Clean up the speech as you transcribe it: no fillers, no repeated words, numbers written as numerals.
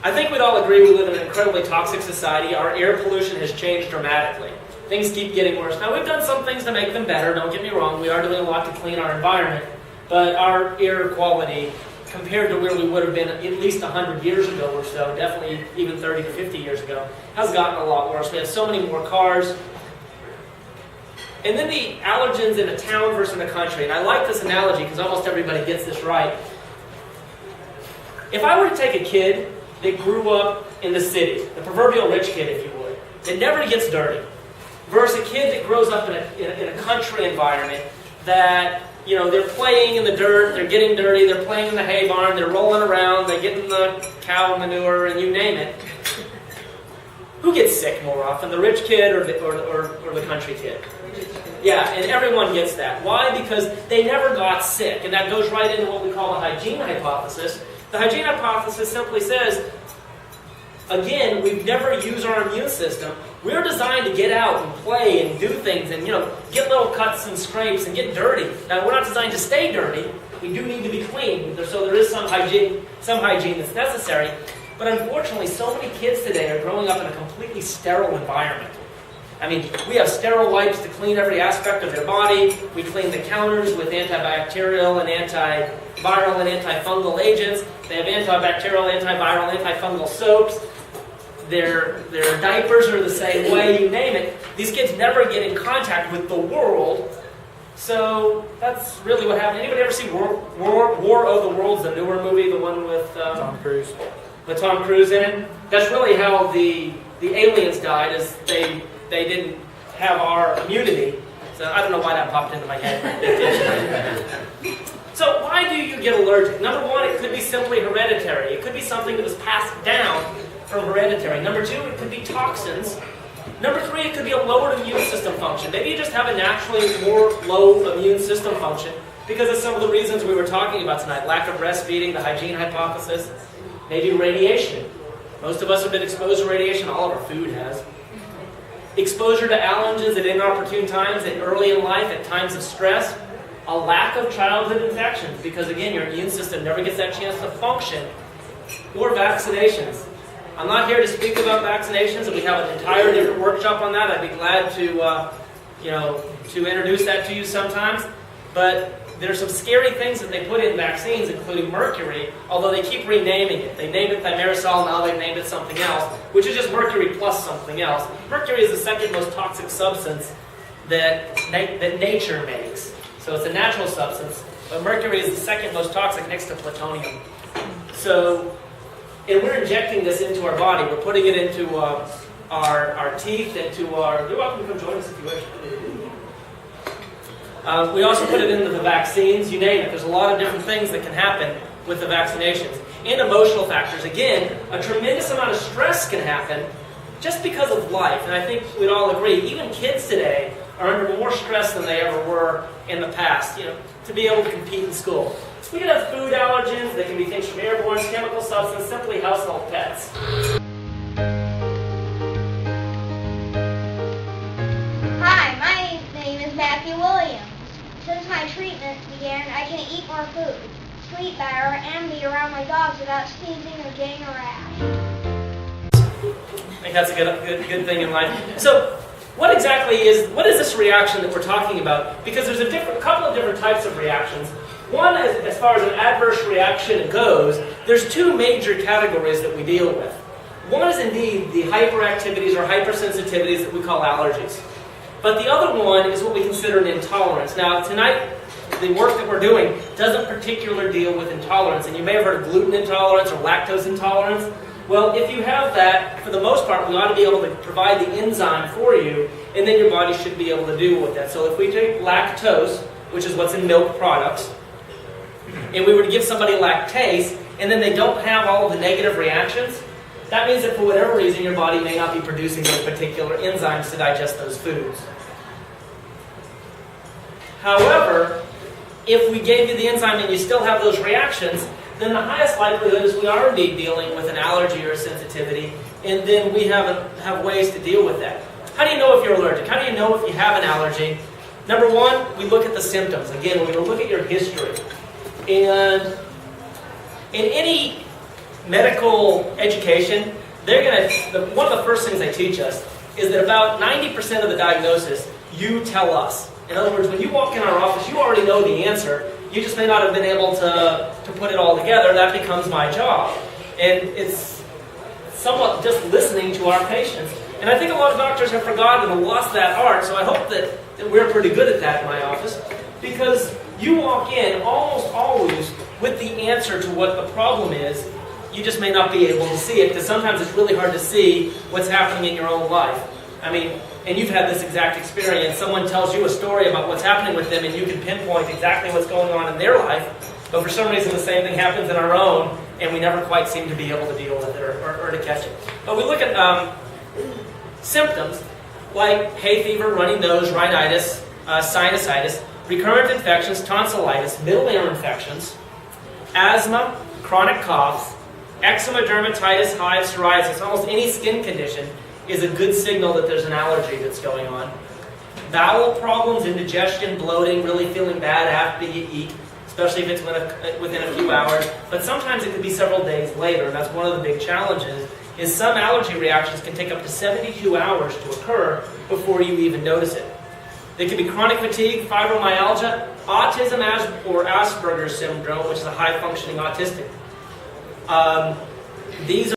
I think we'd all agree we live in an incredibly toxic society. Our air pollution has changed dramatically. Things keep getting worse. Now, we've done some things to make them better, don't get me wrong. We are doing a lot to clean our environment. But our air quality, compared to where we would have been at least 100 years ago or so, definitely even 30 to 50 years ago, has gotten a lot worse. We have so many more cars. And then the allergens in a town versus in a country. And I like this analogy because almost everybody gets this right. If I were to take a kid that grew up in the city, the proverbial rich kid, if you would, that never gets dirty, versus a kid that grows up in a country environment that, you know, they're playing in the dirt, they're getting dirty, they're playing in the hay barn, they're rolling around, they're getting the cow manure, and you name it. Who gets sick more often, the rich kid or the country kid? Yeah, and everyone gets that. Why? Because they never got sick, and that goes right into what we call the hygiene hypothesis. The hygiene hypothesis simply says, again, we've never used our immune system. We're designed to get out and play and do things and, you know, get little cuts and scrapes and get dirty. Now, we're not designed to stay dirty. We do need to be clean, so there is some hygiene that's necessary. But unfortunately, so many kids today are growing up in a completely sterile environment. I mean, we have sterile wipes to clean every aspect of their body. We clean the counters with antibacterial and antiviral and antifungal agents. They have antibacterial, antiviral, antifungal soaps. Their diapers are the same way, you name it. These kids never get in contact with the world. So that's really what happened. Anybody ever see War of the Worlds, the newer movie, the one with Tom Cruise? With Tom Cruise in it? That's really how the aliens died, is they didn't have our immunity. So I don't know why that popped into my head. So why do you get allergic? Number one, it could be simply hereditary. It could be something that was passed down from hereditary. Number two, it could be toxins. Number three, it could be a lowered immune system function. Maybe you just have a naturally more low immune system function because of some of the reasons we were talking about tonight. Lack of breastfeeding, the hygiene hypothesis, maybe radiation. Most of us have been exposed to radiation. All of our food has. Exposure to allergens at inopportune times, and early in life, at times of stress. A lack of childhood infections, because again, your immune system never gets that chance to function. Or vaccinations. I'm not here to speak about vaccinations, and we have an entire different workshop on that. I'd be glad to introduce that to you sometimes. But there's some scary things that they put in vaccines, including mercury, although they keep renaming it. They named it thimerosal, now they've named it something else, which is just mercury plus something else. Mercury is the second most toxic substance that nature makes. So it's a natural substance, but mercury is the second most toxic next to plutonium. So, and we're injecting this into our body. We're putting it into our teeth, into our... You're welcome to come join us if you wish. We also put it into the vaccines, you name it. There's a lot of different things that can happen with the vaccinations. And emotional factors. Again, a tremendous amount of stress can happen just because of life. And I think we'd all agree, even kids today are under more stress than they ever were in the past, to be able to compete in school. We can have food allergens, they can be things from airborne, chemical substance, simply household pets. Hi, my name is Matthew Williams. Since my treatment began, I can eat more food, sleep better, and be around my dogs without sneezing or getting a rash. I think that's a good thing in life. So, what is this reaction that we're talking about? Because there's a couple of different types of reactions. One, as far as an adverse reaction goes, there's two major categories that we deal with. One is indeed the hyperactivities or hypersensitivities that we call allergies. But the other one is what we consider an intolerance. Now, tonight, the work that we're doing doesn't particularly deal with intolerance. And you may have heard of gluten intolerance or lactose intolerance. Well, if you have that, for the most part, we ought to be able to provide the enzyme for you, and then your body should be able to deal with that. So if we take lactose, which is what's in milk products, and we were to give somebody lactase, and then they don't have all of the negative reactions, that means that for whatever reason, your body may not be producing those particular enzymes to digest those foods. However, if we gave you the enzyme and you still have those reactions, then the highest likelihood is we are indeed dealing with an allergy or a sensitivity, and then we have ways to deal with that. How do you know if you're allergic? How do you know if you have an allergy? Number one, we look at the symptoms. Again, we're going to look at your history. And in any medical education, one of the first things they teach us is that about 90% of the diagnosis you tell us. In other words, when you walk in our office, you already know the answer. You just may not have been able to put it all together. That becomes my job. And it's somewhat just listening to our patients. And I think a lot of doctors have forgotten and lost that art, so I hope that we're pretty good at that in my office. Because you walk in almost always with the answer to what the problem is. You just may not be able to see it, because sometimes it's really hard to see what's happening in your own life. I mean, and you've had this exact experience. Someone tells you a story about what's happening with them, and you can pinpoint exactly what's going on in their life. But for some reason, the same thing happens in our own, and we never quite seem to be able to deal with it or to catch it. But we look at symptoms like hay fever, runny nose, rhinitis, sinusitis, recurrent infections, tonsillitis, middle ear infections, asthma, chronic coughs, eczema, dermatitis, hives, psoriasis. Almost any skin condition is a good signal that there's an allergy that's going on. Bowel problems, indigestion, bloating, really feeling bad after you eat, especially if it's within a few hours. But sometimes it could be several days later, and that's one of the big challenges, is some allergy reactions can take up to 72 hours to occur before you even notice it. They could be chronic fatigue, fibromyalgia, autism or Asperger's syndrome, which is a high-functioning autistic. These